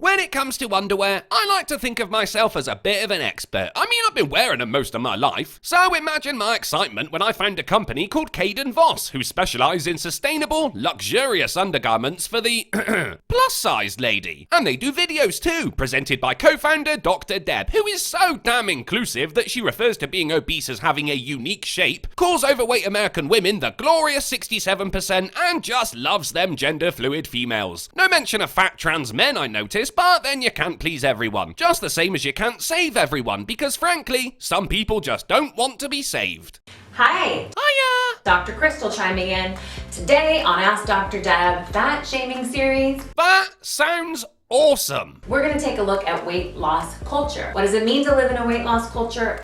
When it comes to underwear, I like to think of myself as a bit of an expert. I mean, I've been wearing them most of my life. So imagine my excitement when I found a company called Caden Voss, who specialise in sustainable, luxurious undergarments for the plus-sized lady. And they do videos too, presented by co-founder Dr. Deb, who is so damn inclusive that she refers to being obese as having a unique shape, calls overweight American women the glorious 67%, and just loves them gender-fluid females. No mention of fat trans men, I notice, but then you can't please everyone. Just the same as you can't save everyone, because frankly, some people just don't want to be saved. Hi! Hiya! Dr. Crystal chiming in. Today on Ask Dr. Deb, Fat Shaming Series. That sounds awesome. We're going to take a look at weight loss culture. What does it mean to live in a weight loss culture?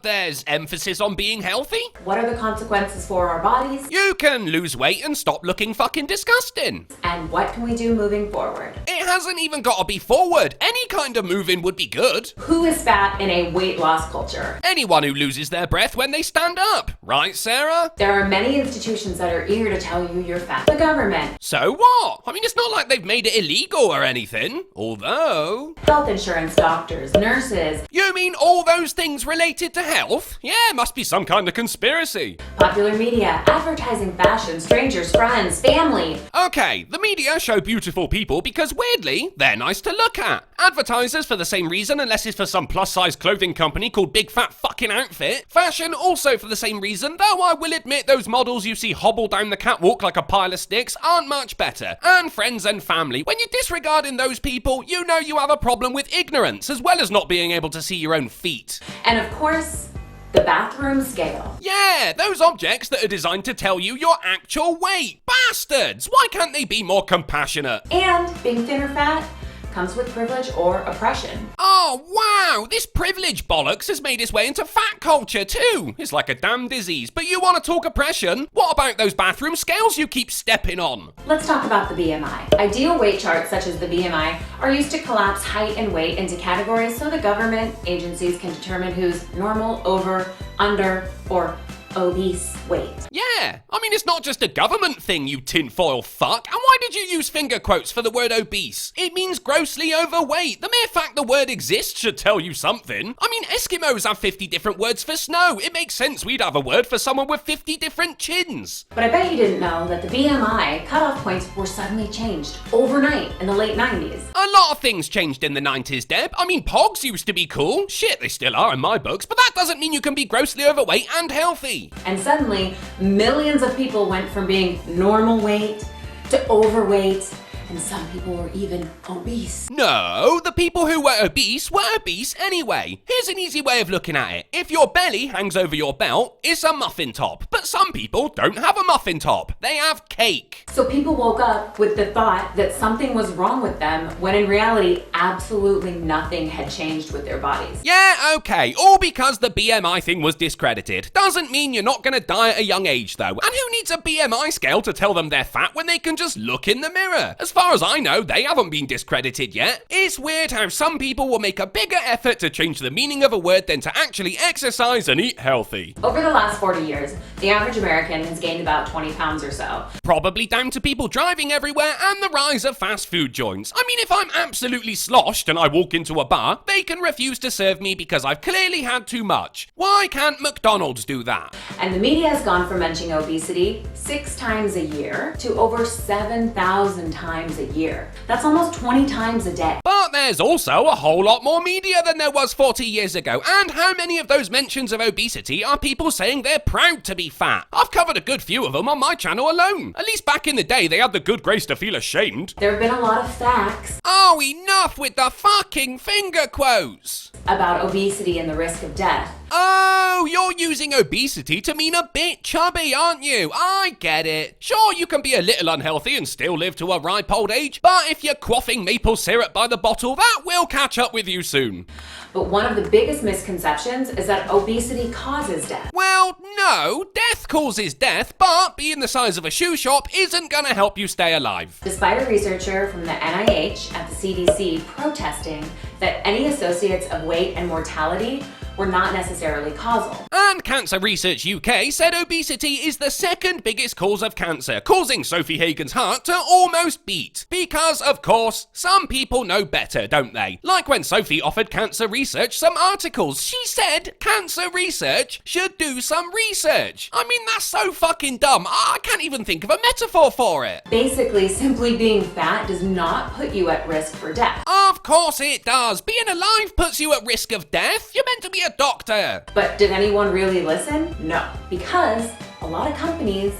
There's emphasis on being healthy. What are the consequences for our bodies? You can lose weight and stop looking fucking disgusting. And what can we do moving forward? It hasn't even got to be forward. Any kind of moving would be good. Who is fat in a weight loss culture? Anyone who loses their breath when they stand up. Right, Sarah? There are many institutions that are eager to tell you you're fat. The government. So what? I mean, it's not like they've made it illegal or anything. Although... Health insurance, doctors, nurses. You mean all those things related to health? Yeah, must be some kind of conspiracy. Popular media, advertising, fashion, strangers, friends, family. Okay, the media show beautiful people because weirdly, they're nice to look at. Advertisers for the same reason, unless it's for some plus-size clothing company called Big Fat Fucking Outfit. Fashion also for the same reason, though I will admit those models you see hobble down the catwalk like a pile of sticks aren't much better. And friends and family. When you're disregarding those people, you know you have a problem with ignorance, as well as not being able to see your own feet. And of course, the bathroom scale. Yeah, those objects that are designed to tell you your actual weight. Bastards! Why can't they be more compassionate? And being thin or fat comes with privilege or oppression. Oh, wow! This privilege bollocks has made its way into fat culture too. It's like a damn disease. But you want to talk oppression? What about those bathroom scales you keep stepping on? Let's talk about the BMI. Ideal weight charts such as the BMI are used to collapse height and weight into categories so the government agencies can determine who's normal, over, under, or obese weight. Yeah, I mean, it's not just a government thing, you tinfoil fuck. And why did you use finger quotes for the word obese? It means grossly overweight. The mere fact the word exists should tell you something. I mean, Eskimos have 50 different words for snow. It makes sense we'd have a word for someone with 50 different chins. But I bet you didn't know that the BMI cutoff points were suddenly changed overnight in the late 90s. A lot of things changed in the 90s, Deb. I mean, pogs used to be cool. Shit, they still are in my books, but that doesn't mean you can be grossly overweight and healthy. And suddenly, millions of people went from being normal weight to overweight, and some people were even obese. No, the people who were obese anyway. Here's an easy way of looking at it. If your belly hangs over your belt, it's a muffin top. But some people don't have a muffin top. They have cake. So people woke up with the thought that something was wrong with them, when in reality, absolutely nothing had changed with their bodies. Yeah, okay. All because the BMI thing was discredited. Doesn't mean you're not gonna die at a young age, though. And who needs a BMI scale to tell them they're fat when they can just look in the mirror? As far as I know, they haven't been discredited yet. It's weird how some people will make a bigger effort to change the meaning of a word than to actually exercise and eat healthy. Over the last 40 years, the average American has gained about 20 pounds or so. Probably down to people driving everywhere and the rise of fast food joints. I mean, if I'm absolutely sloshed and I walk into a bar, they can refuse to serve me because I've clearly had too much. Why can't McDonald's do that? And the media has gone from mentioning obesity 6 times a year to over 7,000 times a year. That's almost 20 times a day. But there's also a whole lot more media than there was 40 years ago. And how many of those mentions of obesity are people saying they're proud to be fat? I've covered a good few of them on my channel alone. At least back in the day, they had the good grace to feel ashamed. There have been a lot of facts. Oh, enough with the fucking finger quotes. About obesity and the risk of death. Oh, you're using obesity to mean a bit chubby, aren't you? I get it. Sure, you can be a little unhealthy and still live to a ripe old age, but if you're quaffing maple syrup by the bottle, that will catch up with you soon. But one of the biggest misconceptions is that obesity causes death. Well, no, death causes death, but being the size of a shoe shop isn't gonna help you stay alive. Despite a researcher from the NIH at the CDC protesting that any associates of weight and mortality were not necessarily causal. And Cancer Research UK said obesity is the second biggest cause of cancer, causing Sophie Hagen's heart to almost beat. Because, of course, some people know better, don't they? Like when Sophie offered Cancer Research some articles. She said Cancer Research should do some research. I mean, that's so fucking dumb. I can't even think of a metaphor for it. Basically, simply being fat does not put you at risk for death. Of course it does. Being alive puts you at risk of death. You're meant to be a doctor. But did anyone really listen? No. Because a lot of companies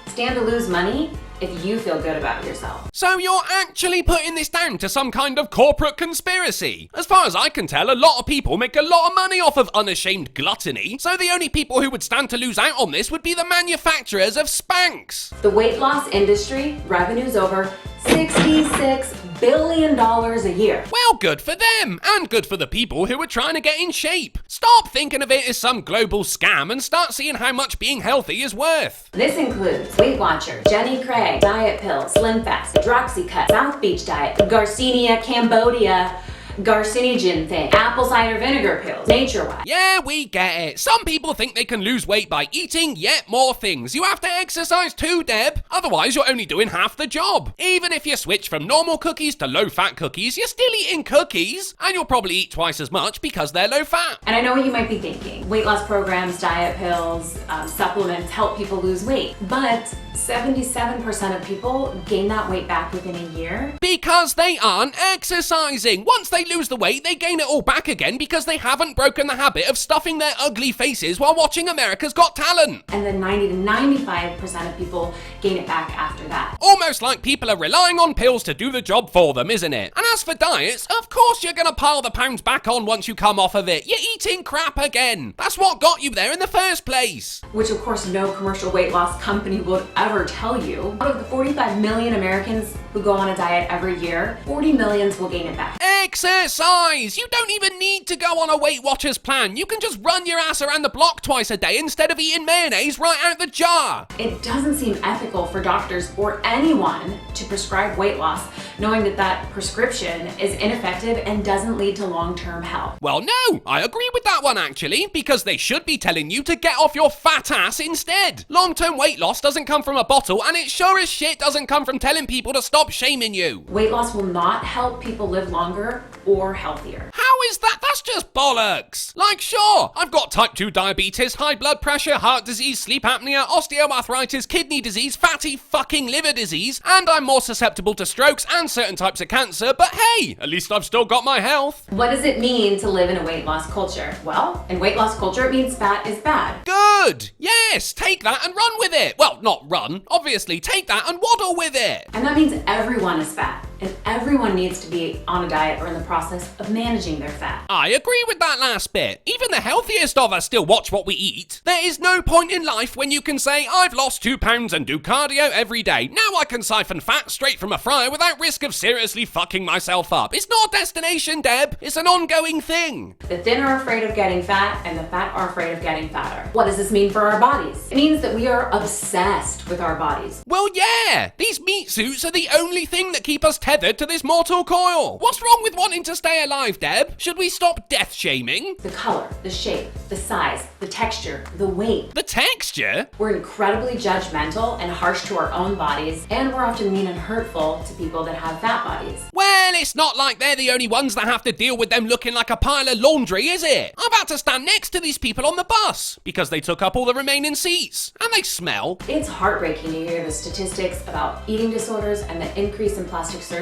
stand to lose money if you feel good about yourself. So you're actually putting this down to some kind of corporate conspiracy? As far as I can tell, a lot of people make a lot of money off of unashamed gluttony, so the only people who would stand to lose out on this would be the manufacturers of Spanx. The weight loss industry revenues over $66 billion a year. Well, good for them, and good for the people who are trying to get in shape. Stop thinking of it as some global scam and start seeing how much being healthy is worth. This includes Weight Watcher, Jenny Craig, Diet Pills, Slim Fast, Droxycut, South Beach Diet, Garcinia Cambodia, Carcinogen thing, apple cider vinegar pills, Nature Wise. Yeah, we get it. Some people think they can lose weight by eating yet more things. You have to exercise too, Deb. Otherwise, you're only doing half the job. Even if you switch from normal cookies to low-fat cookies, you're still eating cookies. And you'll probably eat twice as much because they're low-fat. And I know what you might be thinking. Weight loss programs, diet pills, supplements help people lose weight. But 77% of people gain that weight back within a year. Because they aren't exercising. Once they lose the weight, they gain it all back again because they haven't broken the habit of stuffing their ugly faces while watching America's Got Talent. And then 90 to 95% of people gain it back after that. Almost like people are relying on pills to do the job for them, isn't it? And as for diets, of course you're gonna pile the pounds back on once you come off of it. You're eating crap again. That's what got you there in the first place. Which of course no commercial weight loss company would ever tell you. Out of the 45 million Americans who go on a diet every year, 40 millions will gain it back. Exercise! You don't even need to go on a Weight Watchers plan. You can just run your ass around the block twice a day instead of eating mayonnaise right out the jar. It doesn't seem ethical for doctors or anyone to prescribe weight loss knowing that that prescription is ineffective and doesn't lead to long-term health. Well, no, I agree with that one actually, because they should be telling you to get off your fat ass instead. Long-term weight loss doesn't come from a bottle, and it sure as shit doesn't come from telling people to stop shaming you. Weight loss will not help people live longer or healthier. How is that? That's just bollocks. Like, sure, I've got type 2 diabetes, high blood pressure, heart disease, sleep apnea, osteoarthritis, kidney disease, fatty fucking liver disease, and I'm more susceptible to strokes and certain types of cancer, but hey, at least I've still got my health. What does it mean to live in a weight loss culture? Well, in weight loss culture, it means fat is bad. Good! Yes, take that and run with it. Well, not run, obviously, take that and waddle with it. And that means everyone is fat. And everyone needs to be on a diet or in the process of managing their fat. I agree with that last bit. Even the healthiest of us still watch what we eat. There is no point in life when you can say, I've lost 2 pounds and do cardio every day. Now I can siphon fat straight from a fryer without risk of seriously fucking myself up. It's not a destination, Deb. It's an ongoing thing. The thin are afraid of getting fat and the fat are afraid of getting fatter. What does this mean for our bodies? It means that we are obsessed with our bodies. Well, yeah. These meat suits are the only thing that keep us tethered to this mortal coil. What's wrong with wanting to stay alive, Deb? Should we stop death shaming? The color, the shape, the size, the texture, the weight. The texture? We're incredibly judgmental and harsh to our own bodies, and we're often mean and hurtful to people that have fat bodies. Well, it's not like they're the only ones that have to deal with them looking like a pile of laundry, is it? I've had to stand next to these people on the bus because they took up all the remaining seats, and they smell. It's heartbreaking to hear the statistics about eating disorders and the increase in plastic surgery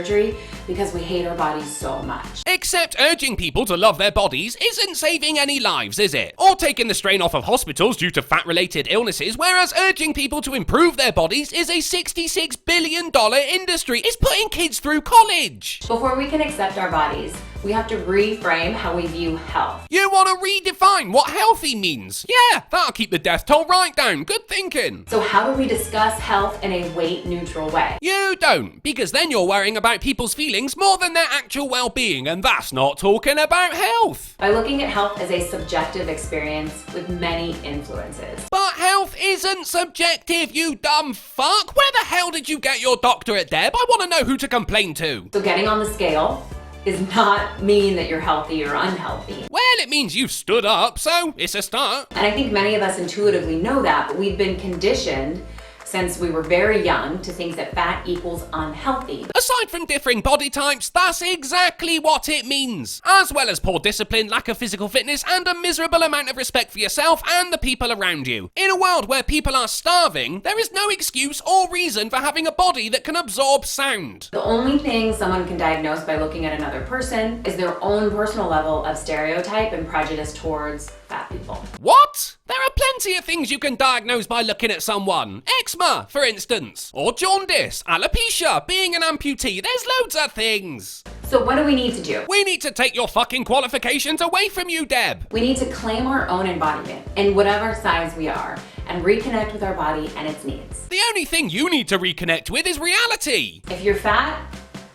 because we hate our bodies so much. Except urging people to love their bodies isn't saving any lives, is it? Or taking the strain off of hospitals due to fat-related illnesses, whereas urging people to improve their bodies is a $66 billion industry. It's putting kids through college. Before we can accept our bodies, we have to reframe how we view health. You want to redefine what healthy means? Yeah, that'll keep the death toll right down. Good thinking. So how do we discuss health in a weight-neutral way? You don't, because then you're worrying about people's feelings more than their actual well-being, and that's not talking about health. By looking at health as a subjective experience with many influences. But health isn't subjective, you dumb fuck. Where the hell did you get your doctorate, Deb? I want to know who to complain to. So getting on the scale is not mean that you're healthy or unhealthy. Well, it means you've stood up, so it's a start. And I think many of us intuitively know that, but we've been conditioned since we were very young to think that fat equals unhealthy. Aside from differing body types, that's exactly what it means. As well as poor discipline, lack of physical fitness, and a miserable amount of respect for yourself and the people around you. In a world where people are starving, there is no excuse or reason for having a body that can absorb sound. The only thing someone can diagnose by looking at another person is their own personal level of stereotype and prejudice towards fat people. What? There are plenty of things you can diagnose by looking at someone. Eczema, for instance. Or jaundice, alopecia, being an amputee. There's loads of things. So what do we need to do? We need to take your fucking qualifications away from you, Deb. We need to claim our own embodiment in whatever size we are and reconnect with our body and its needs. The only thing you need to reconnect with is reality. If you're fat,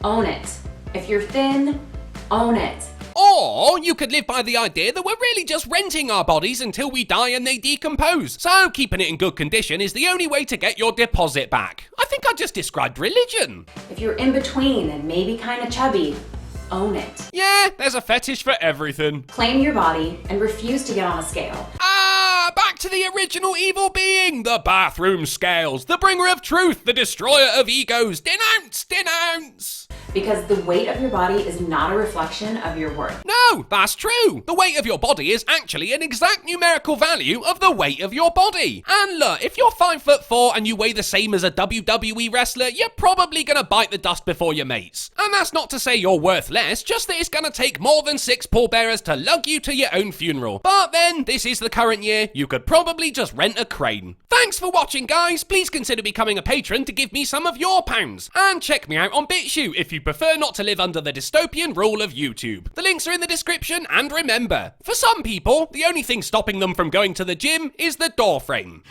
own it. If you're thin, own it. Or you could live by the idea that we're really just renting our bodies until we die and they decompose. So keeping it in good condition is the only way to get your deposit back. I think I just described religion. If you're in between and maybe kind of chubby, own it. Yeah, there's a fetish for everything. Claim your body and refuse to get on a scale. Back to the original evil being, the bathroom scales, the bringer of truth, the destroyer of egos. Denounce, denounce. Because the weight of your body is not a reflection of your worth. No, that's true. The weight of your body is actually an exact numerical value of the weight of your body. And look, if you're 5'4" and you weigh the same as a WWE wrestler, you're probably gonna bite the dust before your mates. And that's not to say you're worth less, just that it's gonna take more than 6 pallbearers to lug you to your own funeral. But then, this is the current year, you could probably just rent a crane. Thanks for watching, guys. Please consider becoming a patron to give me some of your pounds. And check me out on BitChute if you prefer not to live under the dystopian rule of YouTube. The links are in the description, and remember, for some people, the only thing stopping them from going to the gym is the door frame.